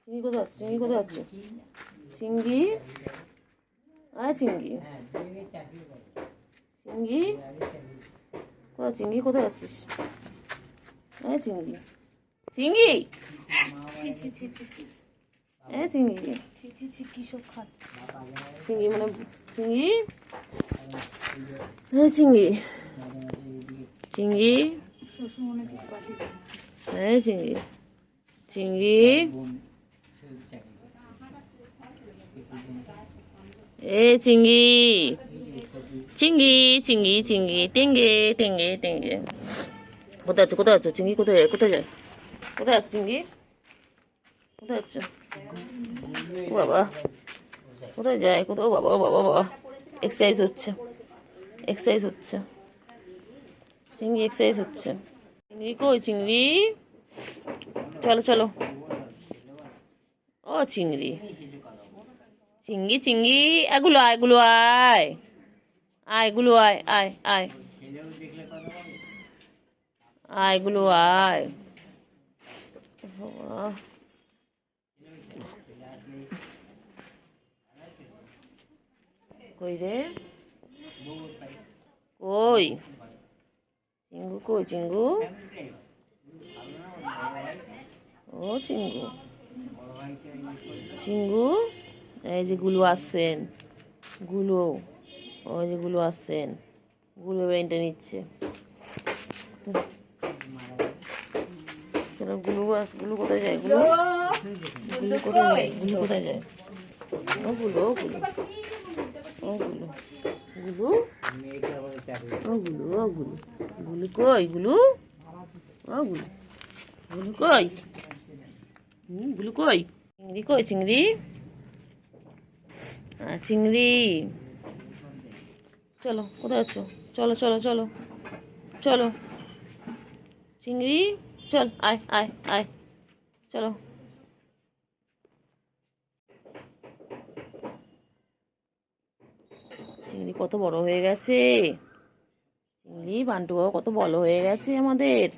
চিংড়ি কোথায় আছে? চিংড়ি কোথায় আছে? চিংড়ি, আয় চিংড়ি, চিংড়ি কোথায়? চিংড়ি কোথায় যাচ্ছিস? আয় চিংড়ি, চিংড়ি, ছি ছি ছি ছি ছি, হ্যাঁ চিংড়ি, ছি ছি ছি, কী সব খাচ্ছে চিংড়ি, মানে চিংড়ি, হ্যাঁ চিংড়ি, চিংড়ি, হ্যাঁ চিংড়ি, চিংড়ি, এ চিংড়ি, চিংড়ি, চিংড়ি, চিংড়ি, টেঙ্গে টেঙ্গে টেঙ্গে, কোথায় আছো? কোথায় আছো? চিংড়ি কোথায় যায়? কোথায় যায়? কোথায় আছে চিংড়ি? কোথায় আছো? ও বাবা, কোথায় যায়? কোথাও? বাবা ও বাবা, বাবা এক্সারসাইজ হচ্ছে, এক্সারসাইজ হচ্ছে, চিংড়ি এক্সারসাইজ হচ্ছে। চিংড়ি কই? চিংড়ি, চলো চলো, ও চিংড়ি, চিংড়ি, চিংড়ি, এগুলো আয়, এগুলো আয়, আয় এগুলো আয়, আয় আয়, আয় এগুলো আয়, কই রে? কই চিঙ্গু? কই চিঙ্গু? ও চিঙ্গু, চিঙ্গু, এই যে গুলো আসছেন, গুলো, ওই যে গুলো আসছেন, গুলো বেনটা নিচ্ছে। গুলো গুলো কোথায় যায়? গুলো, গুলো কোথায় যায়? গুলো কোথায় যায়? ও গুলো, ও গুলো, ও গুলো, গুলো, ও গুলো, ও গুলো, গুলো কই? গুলো, ও গুলো, গুলো কই? গুলো কই? চিংড়ি কই? চিংড়ি, চিংড়ি, চলো, কোথায় আছো? চলো চলো চলো চলো, চিংড়ি, চল, আয় আয় আয়, চলো। চিংড়ি কত বড় হয়ে গেছে, চিংড়ি, বান্টু বাবা কত বড় হয়ে গেছে আমাদের।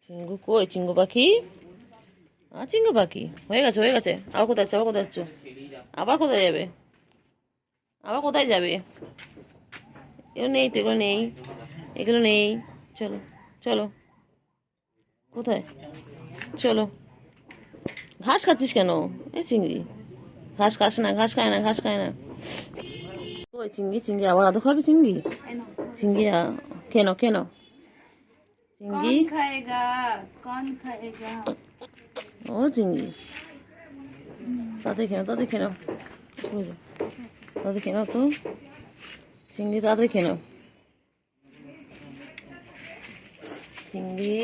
চিঙ্গু কই? চিঙ্গু পাখি, চিঙ্গু পাখি হয়ে গেছে, হয়ে গেছে। আবার কোথায় যাচ্ছে? আবার কোথায় যাচ্ছ? আবার কোথায় যাবে? আবার কোথায় যাবে? এগুলো নেই তো, এগুলো নেই, এগুলো নেই, চলো চলো, কোথায়? চলো। ঘাস খাচ্ছিস কেন? এই চিংড়ি, ঘাস খাস না, ঘাস খায় না, ঘাস খায় না। ওই চিংড়ি, চিংড়ি আবার আদৌ খাবি? চিংড়ি, চিংড়ি কেন কেন? চিংড়ি, ও চিংড়ি, তাতে কেন, তাতে কেন, তাতে কেন তো? চিংড়ি তাতে কেন? চিংড়ি,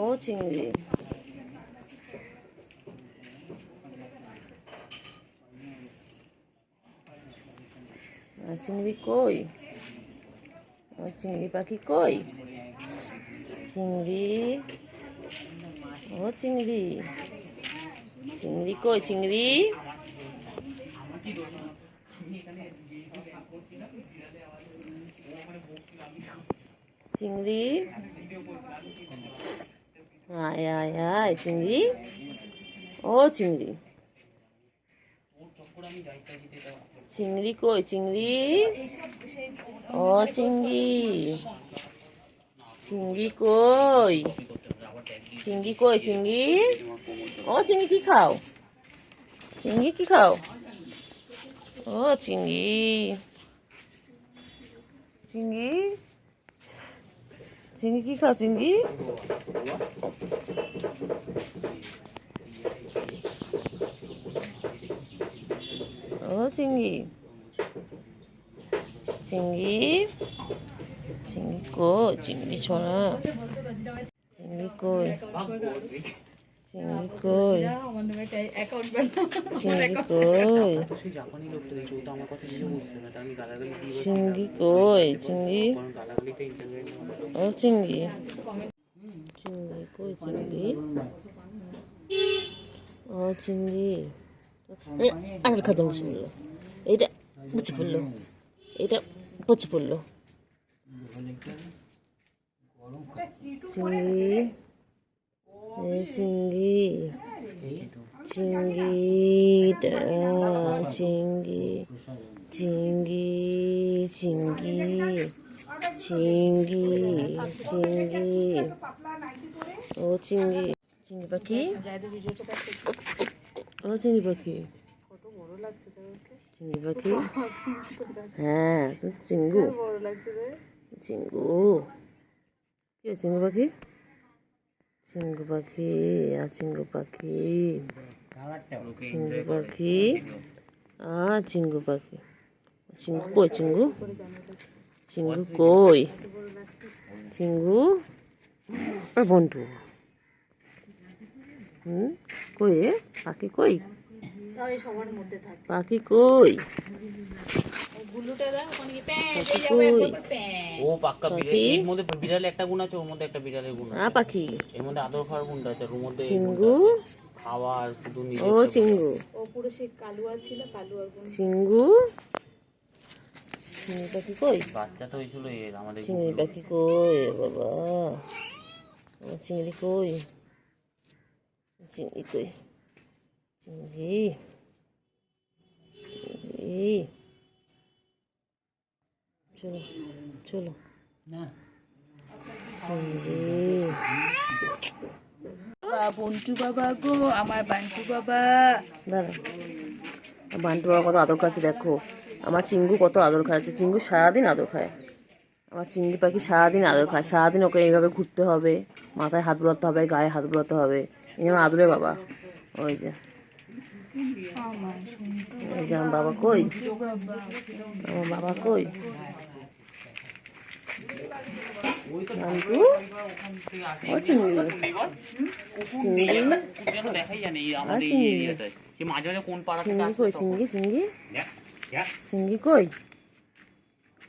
ও চিংড়ি, চিংড়ি কই? চিংড়ি পাখি কই? চিংড়ি, ও চিংড়ি, চিংড়ি কই? চিংড়ি, চিংড়ি, আয় আয় আয় চিংড়ি, ও চিংড়ি, চিংড়ি কই? চিংড়ি, ও চিংড়ি, চিংড়ি কই? চিংড়ি কই? চিংড়ি, ও চিংড়ি কি খাও? চিংড়ি কি খাও? ও চিংড়ি, চিংড়ি, চিংড়ি কি খাও? চিংড়ি, ও চিংড়ি, চিংড়ি, চিংড়ি কই? চিংড়ি ছোনা, চিংড়ি কই? চিংড়ি কই? চিংড়ি কই? চিংড়ি কই? চিংড়ি, ও চিংড়ি, চিংড়ি কই? চিংড়ি, ও চিংড়ি, আর খাদ্য বসে পড়লো, এইটা বুঝে পড়লো, এটা বুঝে পড়লো। চিংড়ি, এই চিংড়ি, চিংড়িটা, চিংড়ি, চিংড়ি, চিংড়ি, চিংড়ি, চিংড়ি, ও চিংড়ি, চিংড়ি পাখি, ও চিংড়ি পাখি, চিংড়ি পাখি, হ্যাঁ চিঙ্গু, চিঙ্গু, কি চিঙ্গু পাখি, চিঙ্গু পাখি, আর চিঙ্গু পাখি, চিঙ্গু পাখি, আর চিঙ্গু পাখি, চিঙ্গু কই, চিঙ্গু, চিঙ্গু কই, চিঙ্গু আর বন্টু, কই রে পাখি কই, পাখি কই, ও পাক্কা বিড়াল, এর মধ্যে বিড়াল একটা গুণ আছে, ওর মধ্যে একটা বিড়ালের গুণ আছে। পাখি, এর মধ্যে আদর খাওয়ার গুণটা আছে, ওর মধ্যে চিঙ্গু, খাওয়া আর শুধু ও চিঙ্গু, ও পুরো সেই কালুয়া ছিল, কালুয়ার গুণ। চিঙ্গু, চিংড়ি পাখি কই, বাচ্চা তো হয়েছিল এর আমাদের। চিংড়ি পাখি কই বাবা, আমার চিংড়ি কই, চিংড়ি কই, চিংড়ি, চিংড়ি, চলো চলো না চিংড়ি, বন্টু বাবা গো, আমার বান্টু বাবা। দাঁড়া, বান্টু বাবা কত আদর খাচ্ছে দেখো, আমার চিঙ্গু কত আদর খাচ্ছে, চিঙ্গু সারাদিন আদর খায়, আমার চিংড়ি পাখি সারাদিন আদর খায়, সারাদিন ওকে এইভাবে ঘুরতে হবে, মাথায় হাত বুলাতে হবে, গায়ে হাত বুলাতে হবে, এই আমার আদরে বাবা, ওই যে, ওই যে আমার বাবা কই, আমার বাবা কই, বান্টু, ও চিংড়ি, চিংড়ি, দেখাই জানে আর আমাদের এই চিংড়ি, এরিয়াটায়, সে মাঝে মাঝে কোন পাড়া থেকে চিংড়ি আসে কই, তখন। চিংড়ি, চিংড়ি, দেখ, চিংড়ি কই,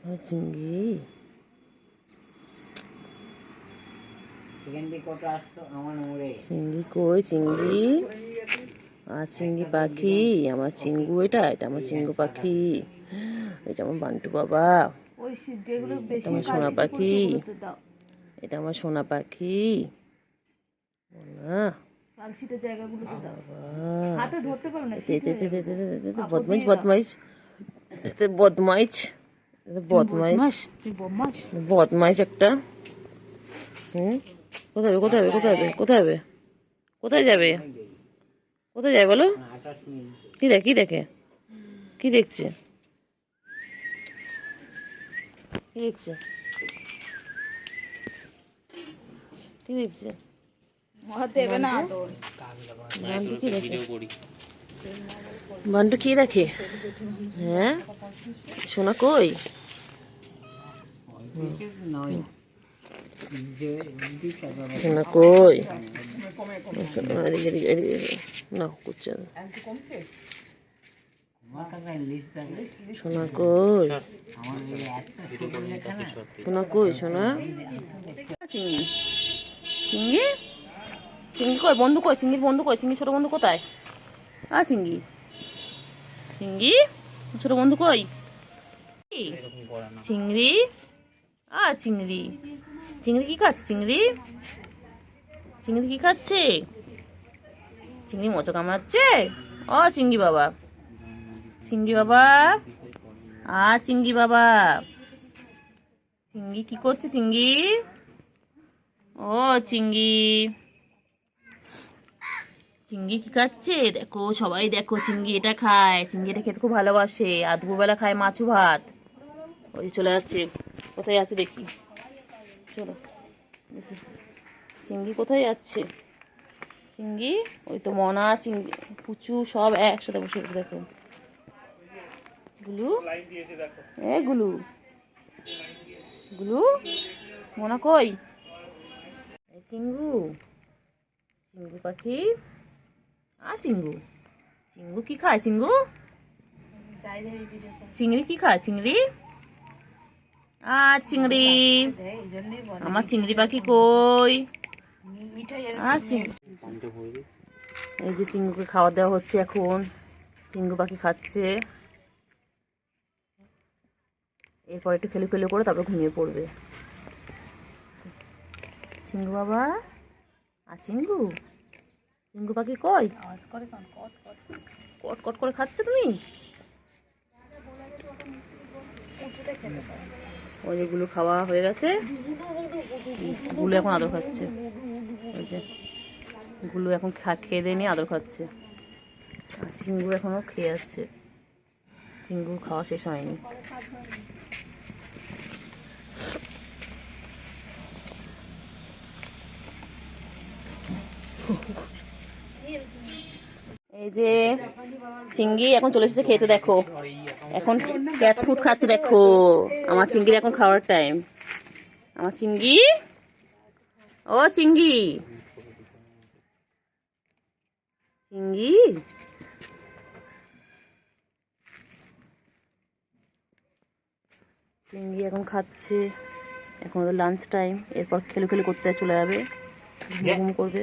ও চিংড়ি, চিংড়ি কই, চিংড়ি, আর চিংড়ি পাখি, আমার চিঙ্গু, এটা এটা আমার চিঙ্গু পাখি, এটা আমার বান্টু বাবা, ওই যেগুলো এটা বেশি আমার সোনা পাখি, কালশিটে দাও, এটা আমার সোনা পাখি, না কালশিটের জায়গাগুলোতে দাও, বাবা, হাতে ধরতে পারো না, বদমাইশ, বদমাইশ, বদমাইশ, বদমাইশ, তুই বদমাস। বদমাইশ একটা, কোথায় হবে, কোথায় হবে, কোথায় হবে, কোথায় হবে, কোথায় যাবে, কোথায় যাবে বলো, কি দেখে, কি দেখে, কি দেখছে, কি দেখছে, কি দেখছে, দেবে না তোর। বান্টু কি দেখে, ভিডিও করি। বান্টু কি দেখে, হ্যাঁ সোনা কই, সোনা কই, সোনা এদিকে, এদিকে, এদিকে, না করছে না, সোনা কই, সোনা কই, সোনা, চিংড়ি, চিংড়ি, চিংড়ি কই, বন্ধু কই, চিংড়ির বন্ধু কই, চিংড়ি ছোট বন্ধু কোথায়, চিংড়ি, চিংড়ি ছোট বন্ধু কই, এরকম করে না। চিংড়ি, চিংড়ি, চিংড়ি কি খাচ্ছে, চিংড়ি, চিংড়ি কি খাচ্ছে, চিংড়ি মোচা কামড়াচ্ছে, চিংড়ি বাবা, চিংড়ি বাবা, চিংড়ি বাবা, চিংড়ি কি করছে, চিংড়ি, চিংড়ি, চিংড়ি কি খাচ্ছে দেখো, সবাই দেখো চিংড়ি এটা খায়, চিংড়ি এটা খেতে খুব ভালোবাসে, আর দুপুরবেলা খায় মাছু ভাত, ওই যে চলে যাচ্ছে, কোথায় আছে দেখি, চলো দেখি চিংড়ি কোথায় যাচ্ছে, চিংড়ি, ওই তো মনা, চিংড়ি, পুচু সব একসাথে বসে গেছে দেখো, গুলু, গুলু, গুলু, মনা কই, চিঙ্গু, চিঙ্গু পাখি, চিঙ্গু, চিঙ্গু কি খায়, চিঙ্গু, চিংড়ি কি খায়, চিংড়ি, চিংড়ি, আমার চিংড়ি পাখি কই, এই যে চিঙ্গুকে খাওয়া দাওয়া হচ্ছে এখন, চিঙ্গু পাখি খাচ্ছে, এরপর একটু খেলে খেলে করে তারপর ঘুমিয়ে পড়বে, চিঙ্গু বাবা, আর চিঙ্গু, চিঙ্গু পাখি কই? আওয়াজ করে কেন? কট কট কট কট করে খাচ্ছ তুমি? উঁচুতে খেতে পারে। ওই যেগুলো খাওয়া হয়ে গেছে, গুলো এখন আদর খাচ্ছে। ওই যে গুলো এখন খেয়ে দিয়ে নিয়ে আদর খাচ্ছে। আর চিঙ্গু এখনো খেয়ে যাচ্ছে, চিঙ্গুর খাওয়া শেষ হয়নি। এই যে চিংড়ি এখন চলে এসেছে খেতে, দেখো এখন ক্যাট ফুড খাচ্ছে। দেখো আমার চিংড়ির এখন খাওয়ার টাইম। আমার চিংড়ি, ও চিংড়ি, চিংড়ি চিংড়ি এখন খাচ্ছে। এখন ওদের লাঞ্চ টাইম, এরপর খেলু খেলু করতে চলে যাবে, ঘুম ঘুম করবে।